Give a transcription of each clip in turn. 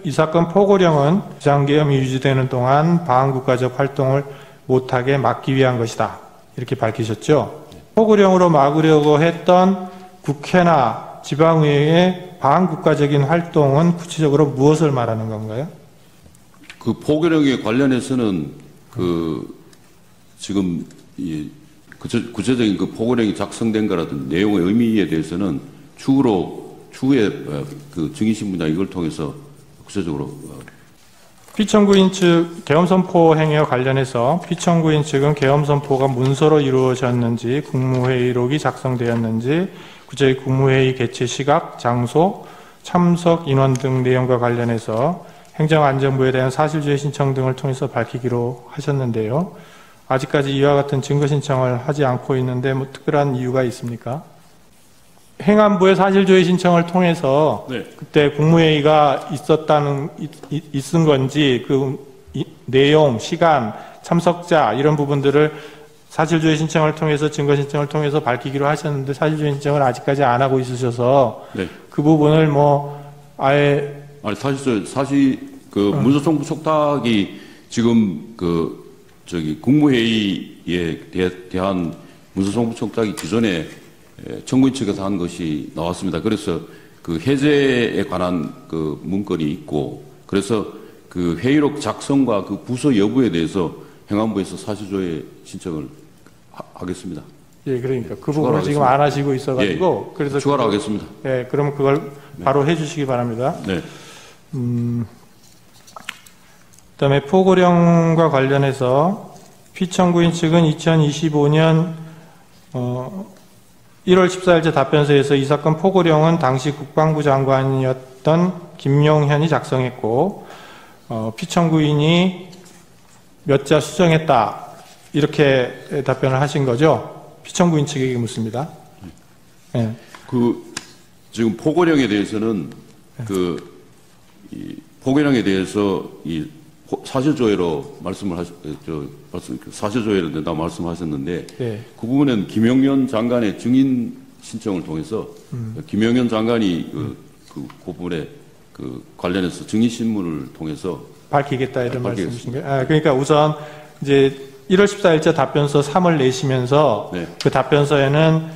이 사건 포고령은 비상계엄이 유지되는 동안 방한국가적 활동을 못하게 막기 위한 것이다. 이렇게 밝히셨죠. 포고령으로 막으려고 했던 국회나 지방의회의 방한국가적인 활동은 구체적으로 무엇을 말하는 건가요? 그 포고령에 관련해서는 지금 구체적인 그 포고령이 작성된 거라든지 내용의 의미에 대해서는 추후에 그 증인신문이나 이걸 통해서 구체적으로 피청구인 측 계엄선포 행위와 관련해서 피청구인 측은 계엄선포가 문서로 이루어졌는지 국무회의록이 작성되었는지 구체적 국무회의 개최 시각, 장소, 참석 인원 등 내용과 관련해서 행정안전부에 대한 사실조회 신청 등을 통해서 밝히기로 하셨는데요. 아직까지 이와 같은 증거 신청을 하지 않고 있는데 뭐 특별한 이유가 있습니까? 행안부의 사실조회 신청을 통해서 네. 그때 국무회의가 있은 건지 내용, 시간, 참석자 이런 부분들을 사실조회 신청을 통해서 증거 신청을 통해서 밝히기로 하셨는데 사실조회 신청을 아직까지 안 하고 있으셔서 네. 그 부분을 뭐 아예 사실 문서송부 촉탁이 지금 국무회의에 대한 문서송부 촉탁이 기존에 청구인 측에서 한 것이 나왔습니다. 그래서 그 해제에 관한 그 문건이 있고, 그래서 그 회의록 작성과 그 부서 여부에 대해서 행안부에서 사실조회 신청을 하겠습니다. 예, 그러니까 그 부분을 지금 안 하시고 있어가지고, 예, 그래서 추가로 하겠습니다. 예, 그러면 그걸 바로 해주시기 바랍니다. 네. 그다음에 포고령과 관련해서 피청구인 측은 2025년 1월 14일째 답변서에서 이 사건 포고령은 당시 국방부 장관이었던 김용현이 작성했고 피청구인이 몇 자 수정했다 이렇게 답변을 하신 거죠. 피청구인 측에게 묻습니다. 네. 지금 포고령에 대해서는 포고령에 대해서 사실조회로 사실조회로 된다고 말씀하셨는데, 네. 그 부분은 김용현 장관의 증인 신청을 통해서, 김용현 장관이 그 부분에 관련해서 증인 신문을 통해서 밝히겠다 이런 말씀이신가요? 그러니까 우선 이제 1월 14일자 답변서 3을 내시면서 네. 그 답변서에는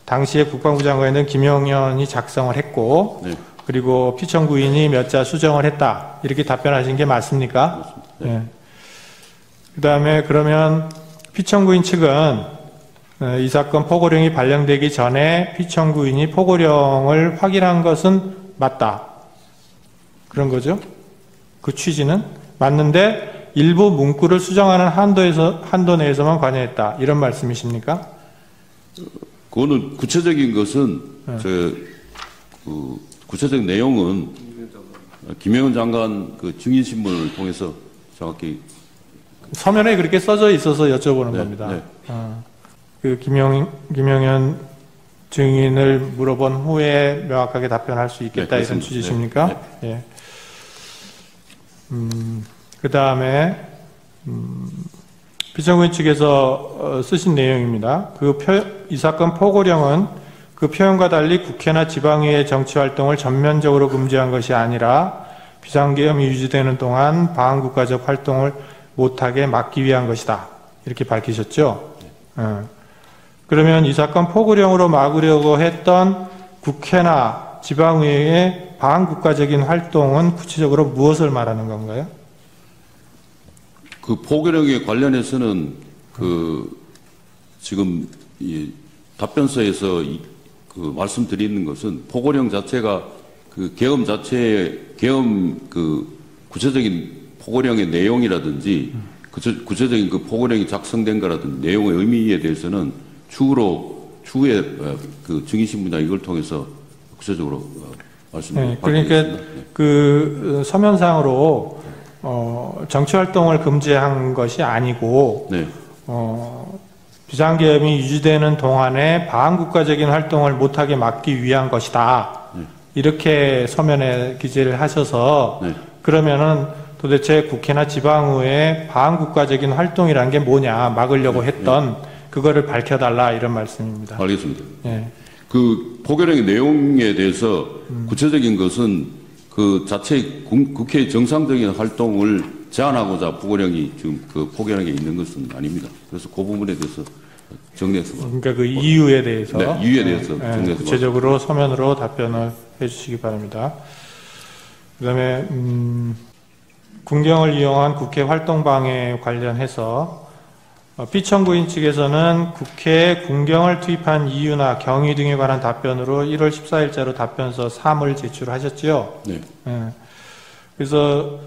당시에 국방부 장관이던 김용현이 작성을 했고, 네. 그리고 피청구인이 몇 자 수정을 했다. 이렇게 답변하신 게 맞습니까? 맞습니다. 네. 네. 그 다음에 그러면 피청구인 측은 이 사건 포고령이 발령되기 전에 피청구인이 포고령을 확인한 것은 맞다. 그런 거죠? 그 취지는 맞는데 일부 문구를 수정하는 한도 내에서만 관여했다. 이런 말씀이십니까? 그거는 구체적인 것은 구체적인 내용은 김영현 장관 그 증인 신문을 통해서 정확히 서면에 그렇게 써져 있어서 여쭤보는 네, 겁니다. 네. 그 김영현 증인을 물어본 후에 명확하게 답변할 수 있겠다 네, 이런 취지십니까? 네, 네. 예. 그 다음에 피청구인 측에서 쓰신 내용입니다. 이 사건 포고령은 그 표현과 달리 국회나 지방의회 정치활동을 전면적으로 금지한 것이 아니라 비상계엄이 유지되는 동안 방한국가적 활동을 못하게 막기 위한 것이다. 이렇게 밝히셨죠? 그러면 이 사건 포고령으로 막으려고 했던 국회나 지방의회의 방한국가적인 활동은 구체적으로 무엇을 말하는 건가요? 그 포고령에 관련해서는 지금 답변서에서 말씀드리는 것은 포고령 자체가 계엄 구체적인 포고령의 내용이라든지 구체적인 그 포고령이 작성된 거라든지 내용의 의미에 대해서는 추후에 그 증인신문이나 이걸 통해서 구체적으로 말씀드리겠습니다. 그러니까 그 서면상으로 정치활동을 금지한 것이 아니고 네. 비상계엄이 유지되는 동안에 방한국가적인 활동을 못하게 막기 위한 것이다. 네. 이렇게 서면에 기재를 하셔서 네. 그러면은 도대체 국회나 지방의회의 방한국가적인 활동이라는 게 뭐냐 막으려고 했던 그거를 밝혀달라 이런 말씀입니다. 알겠습니다. 예. 그 포고령의 내용에 대해서 구체적인 것은 그 자체 국회 정상적인 활동을 제한하고자 부고령이 지금 그 포기하는 게 있는 것은 아닙니다. 그래서 그 부분에 대해서 정리해서. 그러니까 그 이유에 대해서. 네, 이유에 대해서 정리해서. 구체적으로 서면으로 답변을 해주시기 바랍니다. 그다음에 군경을 이용한 국회 활동 방해 관련해서 피청구인 측에서는 국회에 군경을 투입한 이유나 경위 등에 관한 답변으로 1월 14일자로 답변서 3을 제출하셨죠. 네. 그래서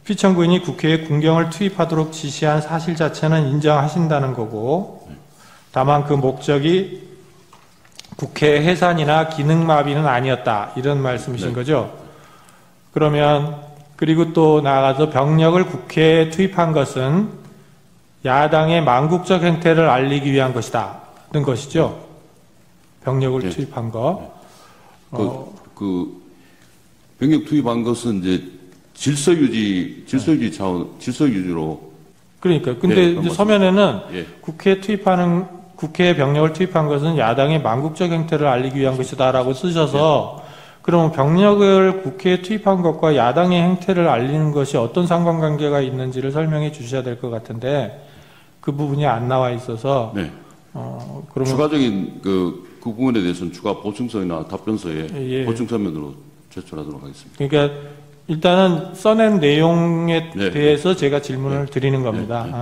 피청구인이 국회에 군경을 투입하도록 지시한 사실 자체는 인정하신다는 거고, 다만 그 목적이 국회 해산이나 기능마비는 아니었다, 이런 말씀이신 네. 거죠. 그러면 그리고 또 나아가서 병력을 국회에 투입한 것은 야당의 망국적 행태를 알리기 위한 것이다, 는 것이죠. 병력을 네. 투입한 거. 병력 투입한 것은 이제 질서 유지 차원, 질서 유지로. 그러니까 근데 네, 이제 서면에는 예. 국회에 병력을 투입한 것은 야당의 망국적 행태를 알리기 위한 것이다라고 쓰셔서, 그러면 병력을 국회에 투입한 것과 야당의 행태를 알리는 것이 어떤 상관관계가 있는지를 설명해 주셔야 될 것 같은데 그 부분이 안 나와 있어서. 네. 그러면 추가적인 그 부분에 대해서는 추가 보충서나 답변서에 예. 보충서면으로 제출하도록 하겠습니다. 그러니까 일단은 써낸 내용에 네. 대해서 제가 질문을 드리는 겁니다. 네.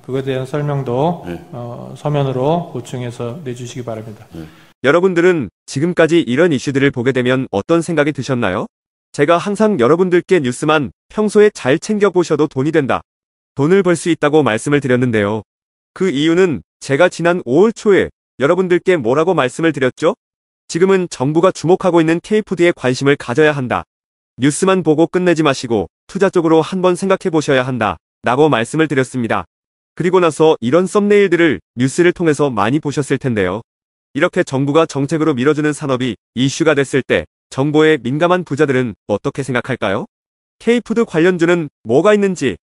그거에 대한 설명도 네. 서면으로 보충해서 내주시기 바랍니다. 네. 여러분들은 지금까지 이런 이슈들을 보게 되면 어떤 생각이 드셨나요? 제가 항상 여러분들께 뉴스만 평소에 잘 챙겨보셔도 돈이 된다, 돈을 벌 수 있다고 말씀을 드렸는데요. 그 이유는 제가 지난 5월 초에 여러분들께 뭐라고 말씀을 드렸죠? 지금은 정부가 주목하고 있는 K푸드에 관심을 가져야 한다. 뉴스만 보고 끝내지 마시고 투자 쪽으로 한번 생각해 보셔야 한다, 라고 말씀을 드렸습니다. 그리고 나서 이런 썸네일들을 뉴스를 통해서 많이 보셨을 텐데요. 이렇게 정부가 정책으로 밀어주는 산업이 이슈가 됐을 때 정보에 민감한 부자들은 어떻게 생각할까요? K푸드 관련주는 뭐가 있는지,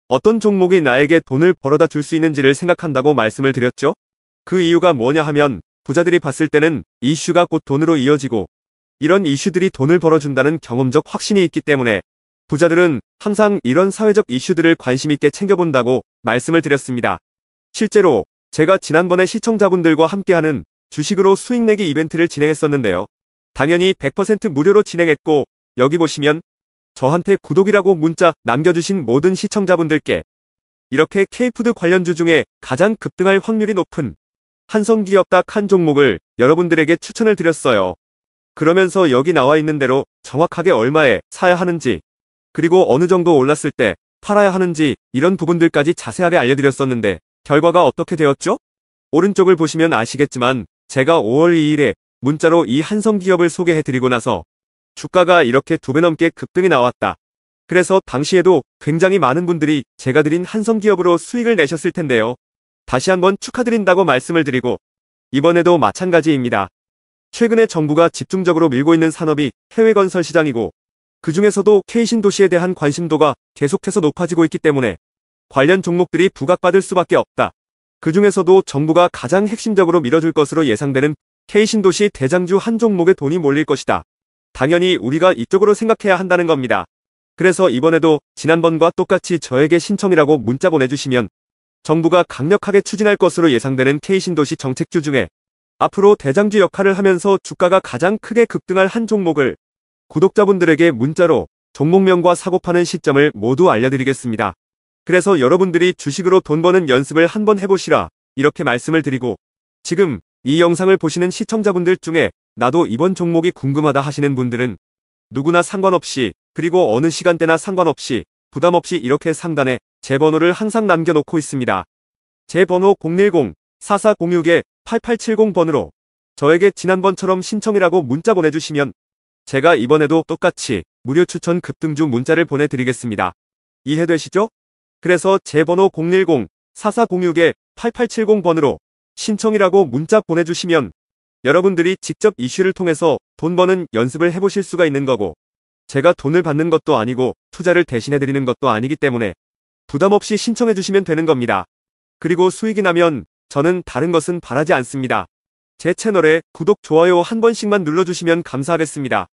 어떤 종목이 나에게 돈을 벌어다 줄 수 있는지를 생각한다고 말씀을 드렸죠? 그 이유가 뭐냐 하면 부자들이 봤을 때는 이슈가 곧 돈으로 이어지고 이런 이슈들이 돈을 벌어준다는 경험적 확신이 있기 때문에 부자들은 항상 이런 사회적 이슈들을 관심 있게 챙겨본다고 말씀을 드렸습니다. 실제로 제가 지난번에 시청자분들과 함께하는 주식으로 수익 내기 이벤트를 진행했었는데요. 당연히 100% 무료로 진행했고, 여기 보시면 저한테 구독이라고 문자 남겨주신 모든 시청자분들께 이렇게 K푸드 관련주 중에 가장 급등할 확률이 높은 한성기업 딱 한 종목을 여러분들에게 추천을 드렸어요. 그러면서 여기 나와 있는 대로 정확하게 얼마에 사야 하는지, 그리고 어느 정도 올랐을 때 팔아야 하는지 이런 부분들까지 자세하게 알려드렸었는데 결과가 어떻게 되었죠? 오른쪽을 보시면 아시겠지만 제가 5월 2일에 문자로 이 한성기업을 소개해드리고 나서 주가가 이렇게 2배 넘게 급등이 나왔다. 그래서 당시에도 굉장히 많은 분들이 제가 드린 한성기업으로 수익을 내셨을 텐데요. 다시 한번 축하드린다고 말씀을 드리고 이번에도 마찬가지입니다. 최근에 정부가 집중적으로 밀고 있는 산업이 해외 건설 시장이고 그 중에서도 K신도시에 대한 관심도가 계속해서 높아지고 있기 때문에 관련 종목들이 부각받을 수밖에 없다. 그 중에서도 정부가 가장 핵심적으로 밀어줄 것으로 예상되는 K신도시 대장주 한 종목에 돈이 몰릴 것이다. 당연히 우리가 이쪽으로 생각해야 한다는 겁니다. 그래서 이번에도 지난번과 똑같이 저에게 신청이라고 문자 보내주시면 정부가 강력하게 추진할 것으로 예상되는 K신도시 정책주 중에 앞으로 대장주 역할을 하면서 주가가 가장 크게 급등할 한 종목을 구독자분들에게 문자로 종목명과 사고파는 시점을 모두 알려드리겠습니다. 그래서 여러분들이 주식으로 돈 버는 연습을 한번 해보시라, 이렇게 말씀을 드리고, 지금 이 영상을 보시는 시청자분들 중에 나도 이번 종목이 궁금하다 하시는 분들은 누구나 상관없이, 그리고 어느 시간대나 상관없이 부담없이 이렇게 상단에 제 번호를 항상 남겨놓고 있습니다. 제 번호 010-4406-8870번으로 저에게 지난번처럼 신청이라고 문자 보내주시면 제가 이번에도 똑같이 무료 추천 급등주 문자를 보내드리겠습니다. 이해되시죠? 그래서 제 번호 010-4406-8870번으로 신청이라고 문자 보내주시면 여러분들이 직접 이슈를 통해서 돈 버는 연습을 해보실 수가 있는 거고, 제가 돈을 받는 것도 아니고 투자를 대신해드리는 것도 아니기 때문에 부담없이 신청해주시면 되는 겁니다. 그리고 수익이 나면 저는 다른 것은 바라지 않습니다. 제 채널에 구독, 좋아요 한 번씩만 눌러주시면 감사하겠습니다.